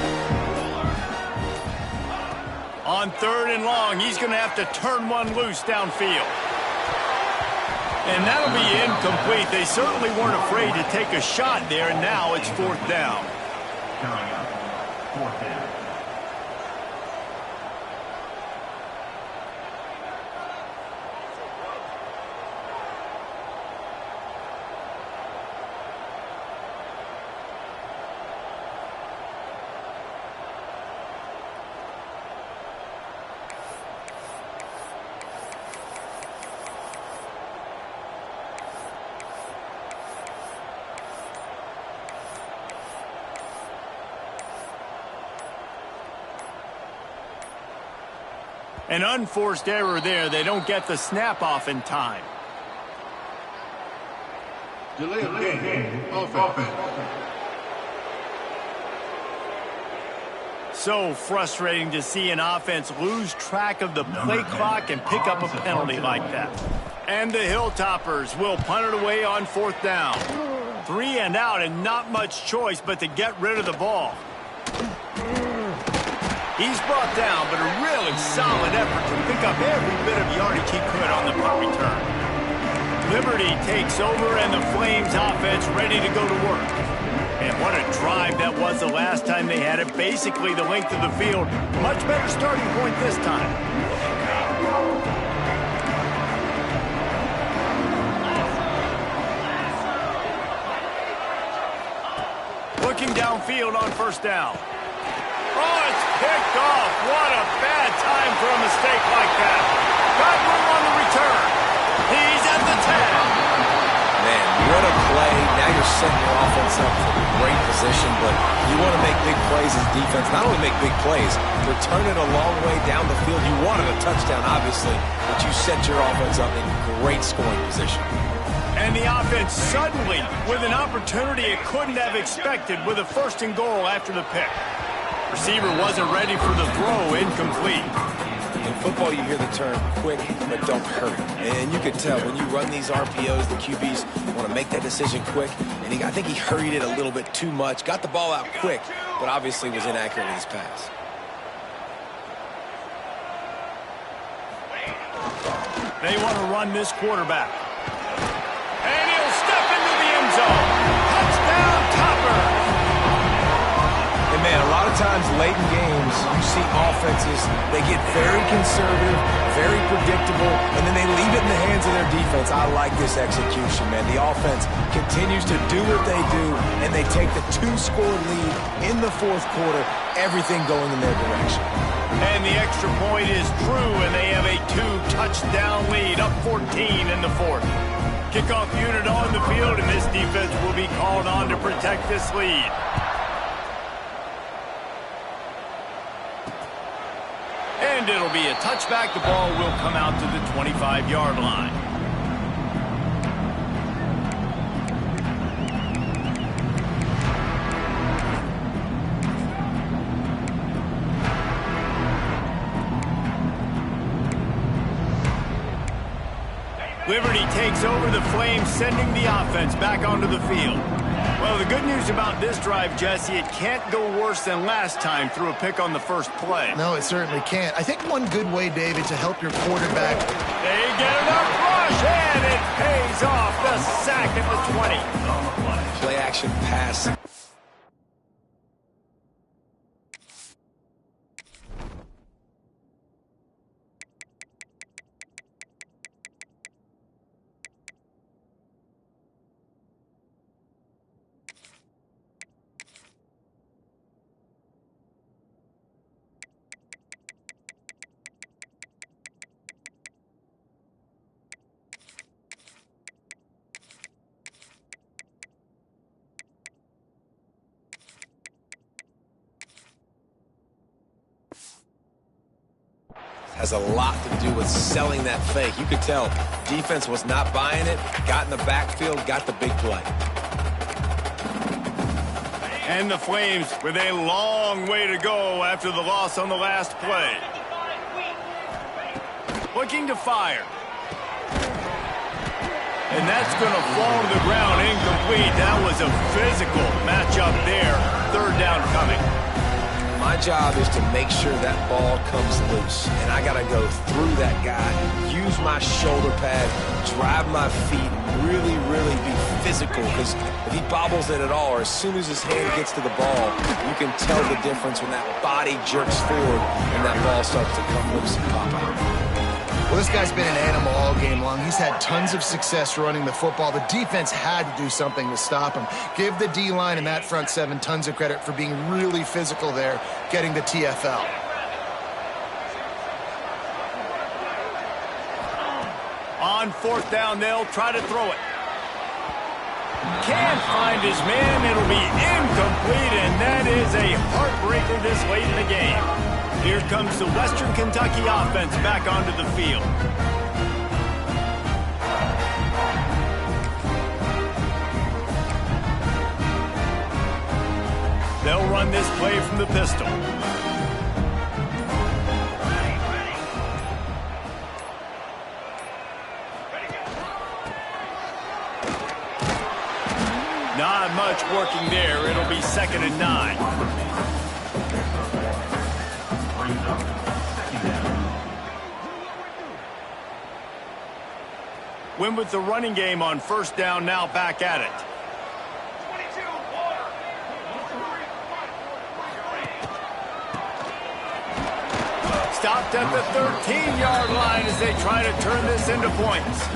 S1: On third and long, he's going to have to turn one loose downfield. And that'll be incomplete. They certainly weren't afraid to take a shot there, and now it's fourth down. Fourth down. An unforced error there. They don't get the snap off in time.
S7: Delay of game. Offense.
S1: So frustrating to see an offense lose track of the play clock and pick up a penalty like that. And the Hilltoppers will punt it away on fourth down. 3 and out, and not much choice but to get rid of the ball. He's brought down, but a really solid effort to pick up every bit of yardage he could on the punt return. Liberty takes over, and the Flames offense ready to go to work. And what a drive that was the last time they had it, basically the length of the field. Much better starting point this time. Looking downfield on first down. Oh, it's picked off. What a bad time for a mistake like that. Got room on the return. He's at the 10.
S2: Man, what a play. Now you're setting your offense up for a great position, but you want to make big plays as defense. Not only make big plays, return it a long way down the field. You wanted a touchdown, obviously, but you set your offense up in great scoring position.
S1: And the offense suddenly with an opportunity it couldn't have expected with a first and goal after the pick. Receiver wasn't ready for the throw, incomplete.
S2: In football, you hear the term quick, but don't hurry. And you can tell when you run these RPOs, the QBs want to make that decision quick. And I think he hurried it a little bit too much. Got the ball out quick, but obviously was inaccurate in his pass.
S1: They want to run this quarterback. And he'll step into the end zone. Touchdown, Toppers.
S2: And man, a lot of times late in games, you see offenses, they get very conservative, very predictable, and then they leave it in the hands of their defense. I like this execution, man. The offense continues to do what they do, and they take the 2-score lead in the fourth quarter, everything going in their direction.
S1: And the extra point is true, and they have a 2-touchdown lead, up 14 in the fourth. Kickoff unit on the field, and this defense will be called on to protect this lead. And it'll be a touchback. The ball will come out to the 25-yard line. Liberty takes over the Flames, sending the offense back onto the field. Well, the good news about this drive, Jesse, it can't go worse than last time through a pick on the first play.
S3: No, it certainly can't. I think one good way, David, to help your quarterback.
S1: They get enough rush, and it pays off. The sack at the 20.
S2: Play action pass.
S4: has a lot to do with selling that fake. You could tell defense was not buying it, got in the backfield, got the big play.
S1: And the Flames with a long way to go after the loss on the last play. Looking to fire. And that's going to fall to the ground incomplete. That was a physical matchup there. Third down coming.
S4: My job is to make sure that ball comes loose. And I got to go through that guy, use my shoulder pad, drive my feet, really, really be physical. Because if he bobbles it at all, or as soon as his hand gets to the ball, you can tell the difference when that body jerks forward and that ball starts to come loose and pop out.
S3: Well, this guy's been an animal all game long. He's had tons of success running the football. The defense had to do something to stop him. Give the D-line and that front seven tons of credit for being really physical there, getting the TFL.
S1: On fourth down, they'll try to throw it. Can't find his man. It'll be incomplete, and that is a heartbreaker this late in the game. Here comes the Western Kentucky offense back onto the field. They'll run this play from the pistol. Not much working there. It'll be 2nd and 9. Win with the running game on first down, now back at it. Stopped at the 13-yard line as they try to turn this into points.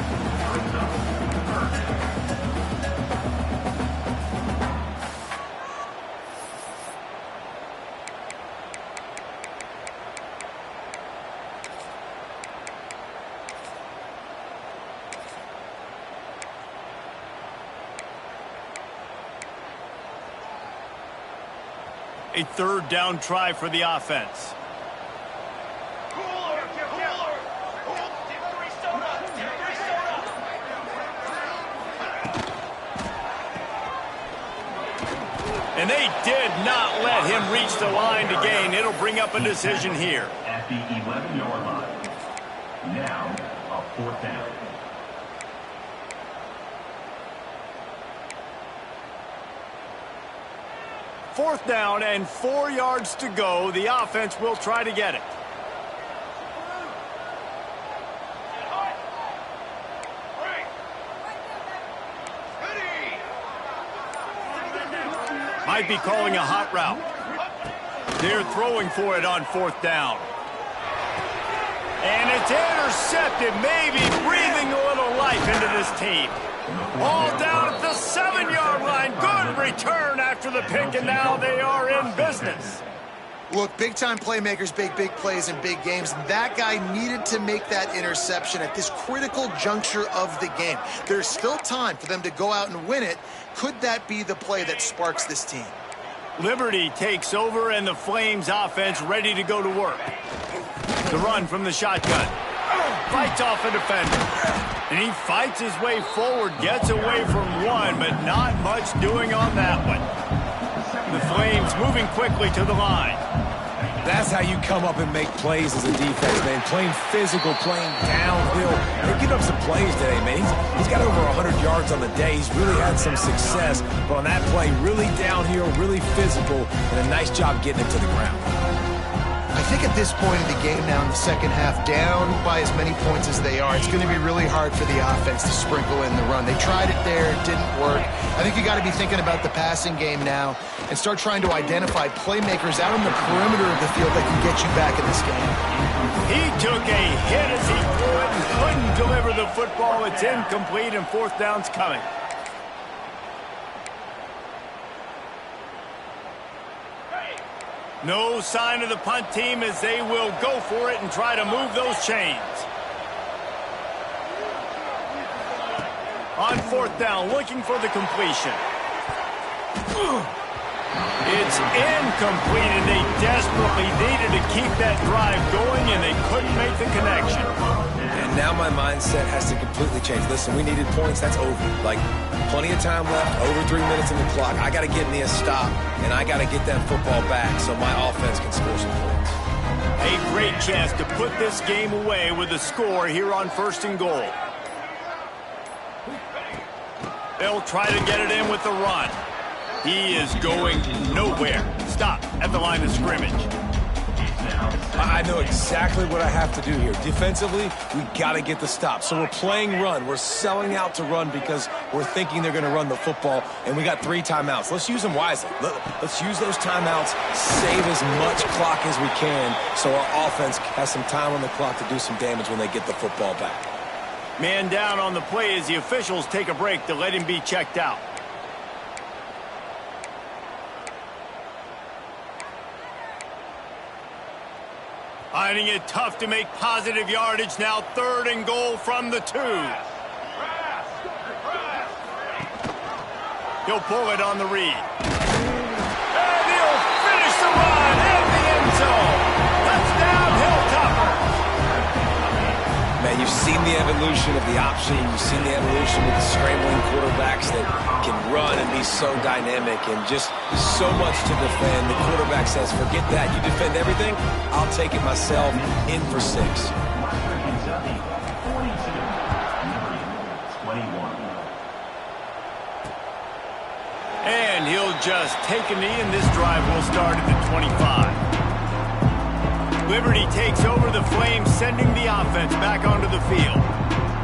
S1: A third down try for the offense. And they did not let him reach the line to gain. It'll bring up a decision here.
S8: At the 11-yard line. Now, a fourth down.
S1: Fourth down and 4 yards to go. The offense will try to get it. Might be calling a hot route. They're throwing for it on fourth down. And it's intercepted, maybe breathing a little life into this team. All down at the 7-yard line. Good return after the pick, and now they are in business.
S3: Look, big-time playmakers make big plays in big games. That guy needed to make that interception at this critical juncture of the game. There's still time for them to go out and win it. Could that be the play that sparks this team?
S1: Liberty takes over, and the Flames offense ready to go to work. The run from the shotgun. Fights off a defender. And he fights his way forward, gets away from one, but not much doing on that one. The Flames moving quickly to the line.
S2: That's how you come up and make plays as a defense, man. Playing physical, playing downhill. They're getting up some plays today, man. He's got over 100 yards on the day. He's really had some success. But on that play, really downhill, really physical, and a nice job getting it to the ground.
S3: I think at this point in the game now in the second half, down by as many points as they are, it's going to be really hard for the offense to sprinkle in the run. They tried it there, it didn't work. I think you got to be thinking about the passing game now and start trying to identify playmakers out on the perimeter of the field that can get you back in this game.
S1: He took a hit as he threw it and couldn't deliver the football. It's incomplete, and fourth down's coming. No sign of the punt team as they will go for it and try to move those chains. On fourth down, looking for the completion. It's incomplete, and they desperately needed to keep that drive going, and they couldn't make the connection.
S2: And now my mindset has to completely change. Listen, we needed points. That's over. Like, plenty of time left, over 3 minutes in the clock. I got to get me a stop, and I got to get that football back so my offense can score some points.
S1: A great chance to put this game away with a score here on 1st and goal. They'll try to get it in with the run. He is going nowhere. Stop at the line of scrimmage.
S2: I know exactly what I have to do here. Defensively, we got to get the stop. So we're playing run. We're selling out to run because we're thinking they're going to run the football, and we got 3 timeouts. Let's use them wisely. Let's use those timeouts, save as much clock as we can so our offense has some time on the clock to do some damage when they get the football back.
S1: Man down on the play as the officials take a break to let him be checked out. Finding it tough to make positive yardage now. 3rd and goal from the 2. He'll pull it on the read. And he'll finish the run at the end zone. Touchdown, Hilltoppers.
S2: Man, you've seen the evolution of the option. You've seen the evolution of the scrambling quarterbacks that can run and be so dynamic and just so much to defend. The quarterback says, forget that. You defend everything, I'll take it myself. In for 6.
S1: And he'll just take a knee, and this drive will start at the 25. Liberty takes over the Flames, sending the offense back onto the field.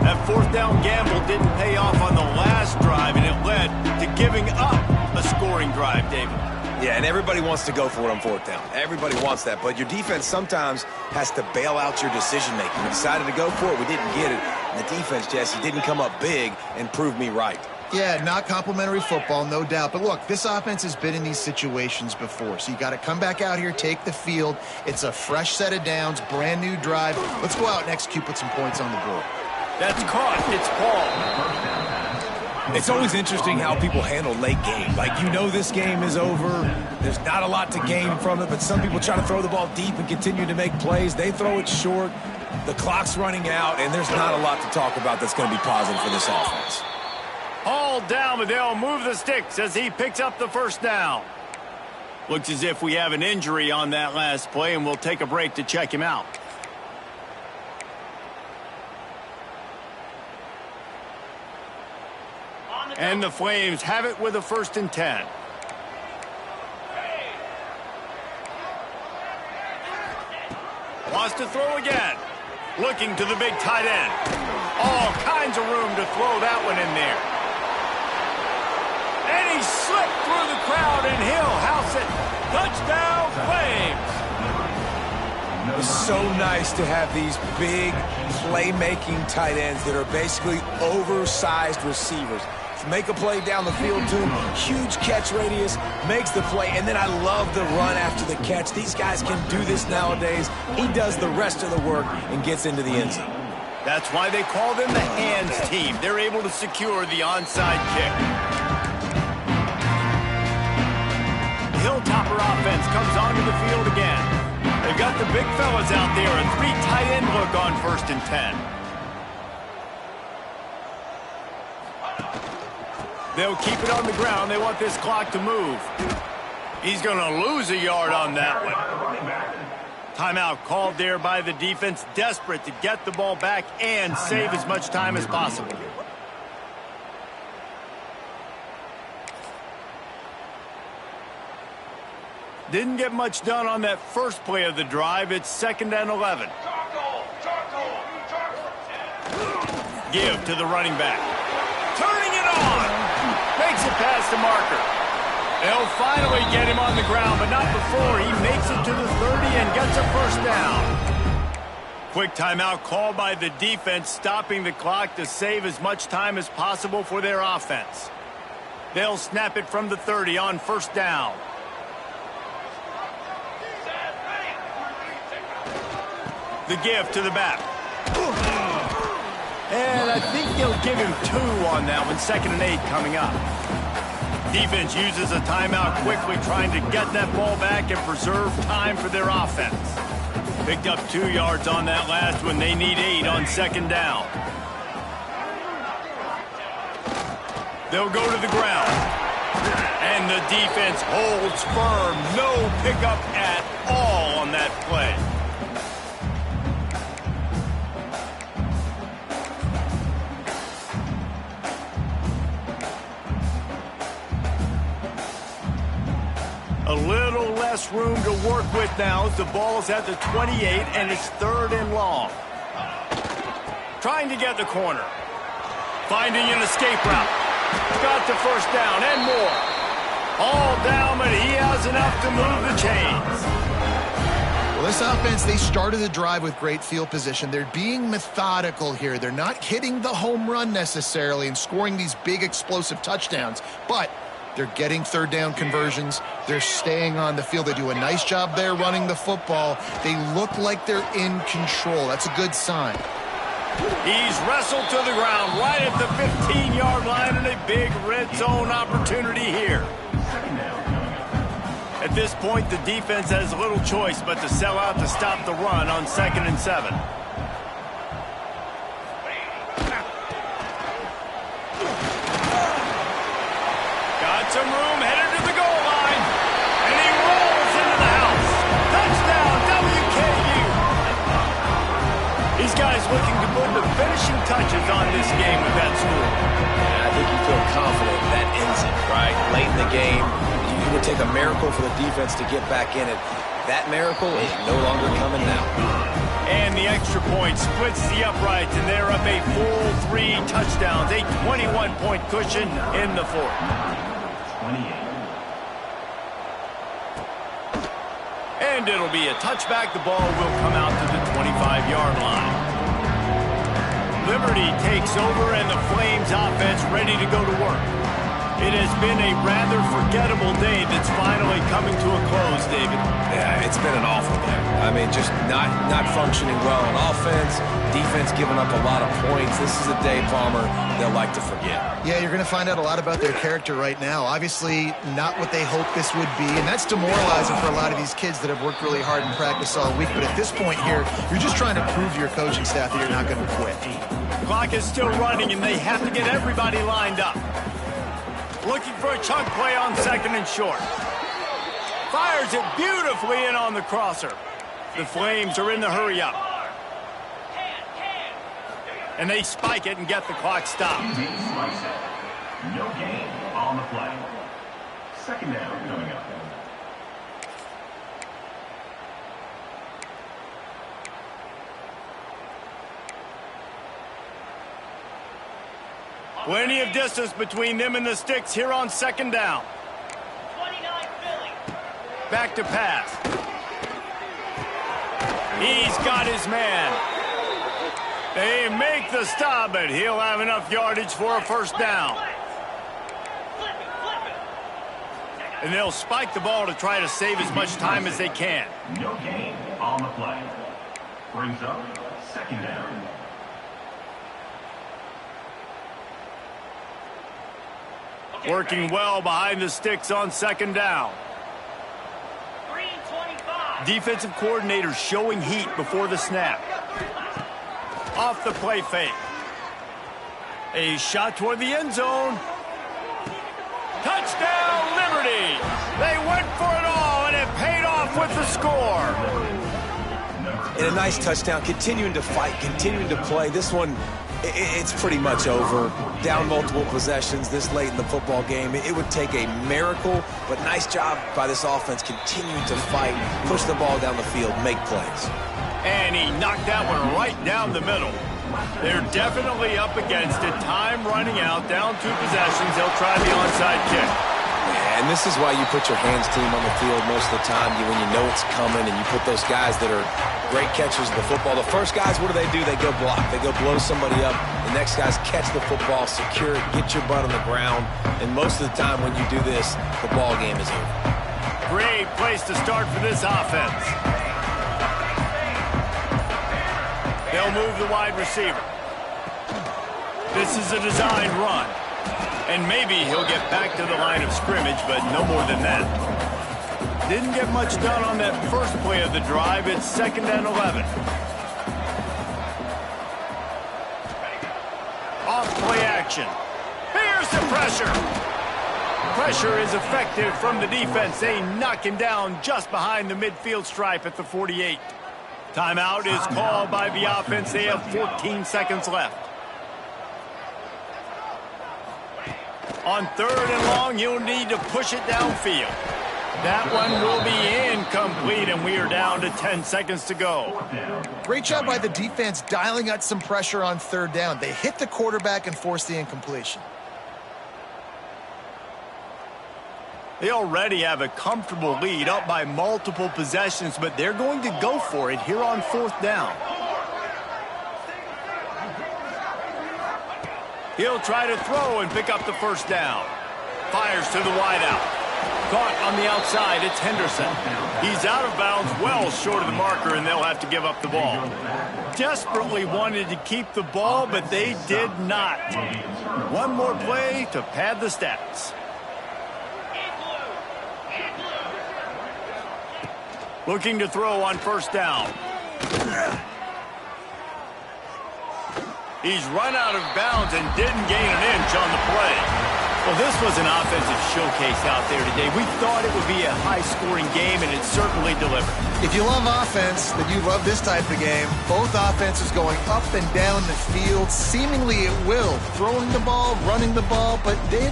S1: That 4th down gamble didn't pay off on the last drive, and it led to giving up a scoring drive, David.
S2: Yeah, and everybody wants to go for it on 4th down. Everybody wants that, but your defense sometimes has to bail out your decision-making. We decided to go for it. We didn't get it. And the defense, Jesse, didn't come up big and prove me right.
S3: Yeah, not complimentary football, no doubt. But look, this offense has been in these situations before. So you got to come back out here, take the field. It's a fresh set of downs, brand new drive. Let's go out and execute, put some points on the board.
S1: That's caught. It's Paul.
S2: It's always interesting how people handle late game. Like, you know this game is over. There's not a lot to gain from it, but some people try to throw the ball deep and continue to make plays. They throw it short. The clock's running out, and there's not a lot to talk about that's going to be positive for this offense.
S1: Hauled down, but they'll move the sticks as he picks up the 1st down. Looks as if we have an injury on that last play, and we'll take a break to check him out. And the Flames have it with a 1st and 10. Wants to throw again. Looking to the big tight end. All kinds of room to throw that one in there. And he slipped through the crowd, and he'll house it. Touchdown, Flames.
S2: It's so nice to have these big playmaking tight ends that are basically oversized receivers. Make a play down the field to him, huge catch radius, makes the play, and then I love the run after the catch. These guys can do this nowadays. He does the rest of the work and gets into the end zone.
S1: That's why they call them the hands team. They're able to secure the onside kick. The Hilltopper offense comes onto the field again. They've got the big fellas out there, a 3 tight end look on 1st and 10. They'll keep it on the ground. They want this clock to move. He's going to lose a yard on that one. Timeout called there by the defense, desperate to get the ball back and save as much time as possible. Didn't get much done on that first play of the drive. It's 2nd and 11. Give to the running back. Turning it on. Makes it past the marker. They'll finally get him on the ground, but not before he makes it to the 30 and gets a 1st down. Quick timeout called by the defense, stopping the clock to save as much time as possible for their offense. They'll snap it from the 30 on 1st down. The give to the back. And I think they'll give him 2 on that one. 2nd and 8 coming up. Defense uses a timeout quickly, trying to get that ball back and preserve time for their offense. Picked up 2 yards on that last one. They need 8 on second down. They'll go to the ground. And the defense holds firm. No pickup at all on that play. A little less room to work with now as the ball's at the 28 and it's 3rd and long. Trying to get the corner. Finding an escape route. Got the first down and more. All down, but he has enough to move the chains.
S3: Well, this offense, they started the drive with great field position. They're being methodical here. They're not hitting the home run necessarily and scoring these big explosive touchdowns, but they're getting 3rd down conversions. They're staying on the field. They do a nice job there running the football. They look like they're in control. That's a good sign.
S1: He's wrestled to the ground right at the 15-yard line and a big red zone opportunity here. At this point, the defense has little choice but to sell out to stop the run on 2nd and 7. Some room, headed to the goal line, and he rolls into the house. Touchdown, WKU. These guys looking to put the finishing touches on this game with that score.
S4: Yeah, I think you feel confident that ends it, right? Late in the game, it would take a miracle for the defense to get back in it. That miracle is no longer coming now.
S1: And the extra point splits the uprights, and they're up a full 3 touchdowns, a 21-point cushion in the 4th.
S8: 28.
S1: And it'll be a touchback. The ball will come out to the 25-yard line. Liberty takes over, and the Flames offense ready to go to work. It has been a rather forgettable day that's finally coming to a close, David.
S4: Yeah, it's been an awful day. I mean, just not functioning well on offense, defense giving up a lot of points. This is a day, Palmer, they'll like to forget.
S3: Yeah, you're going to find out a lot about their character right now. Obviously, not what they hoped this would be, and that's demoralizing for a lot of these kids that have worked really hard in practice all week. But at this point here, you're just trying to prove to your coaching staff that you're not going to quit.
S1: The clock is still running, and they have to get everybody lined up. Looking for a chunk play on 2nd and short. Fires it beautifully in on the crosser. The Flames are in the hurry-up. And they spike it and get the clock stopped.
S8: No gain on the play. 2nd down coming up.
S1: Plenty of distance between them and the sticks here on 2nd down.
S5: 29 Philly.
S1: Back to pass. He's got his man. They make the stop, but he'll have enough yardage for a 1st down. And they'll spike the ball to try to save as much time as they can.
S8: No gain on the play. Brings up 2nd down.
S1: Working well behind the sticks on 2nd down.
S5: Green 25.
S1: Defensive coordinator showing heat before the snap. Off the play fake. A shot toward the end zone. Touchdown, Liberty! They went for it all, and it paid off with the score.
S4: And a nice touchdown, continuing to fight, continuing to play. This one, it's pretty much over. Down multiple possessions this late in the football game. It would take a miracle, but nice job by this offense continuing to fight, push the ball down the field, make plays.
S1: And he knocked that one right down the middle. They're definitely up against it. Time running out, down 2 possessions. They'll try the onside kick.
S4: And this is why you put your hands team on the field most of the time when you know it's coming, and you put those guys that are great catchers of the football. The first guys, what do? They go block. They go blow somebody up. The next guys catch the football, secure it, get your butt on the ground. And most of the time when you do this, the ball game is over.
S1: Great place to start for this offense. They'll move the wide receiver. This is a designed run. And maybe he'll get back to the line of scrimmage, but no more than that. Didn't get much done on that first play of the drive. It's 2nd and 11. Off play action. Here's the pressure. Pressure is effective from the defense. They knock him down just behind the midfield stripe at the 48. Timeout is called by the offense. They have 14 seconds left. On 3rd and long, you'll need to push it downfield. That one will be incomplete, and we are down to 10 seconds to go.
S3: Great job by the defense dialing out some pressure on 3rd down. They hit the quarterback and forced the incompletion.
S1: They already have a comfortable lead, up by multiple possessions, but they're going to go for it here on 4th down. He'll try to throw and pick up the 1st down. Fires to the wideout. Caught on the outside, it's Henderson. He's out of bounds, well short of the marker, and they'll have to give up the ball. Desperately wanted to keep the ball, but they did not. One more play to pad the stats. Looking to throw on 1st down. He's run out of bounds and didn't gain an inch on the play. Well, this was an offensive showcase out there today. We thought it would be a high-scoring game, and it certainly delivered.
S3: If you love offense, then you love this type of game. Both offenses going up and down the field, seemingly at will. Throwing the ball, running the ball, but they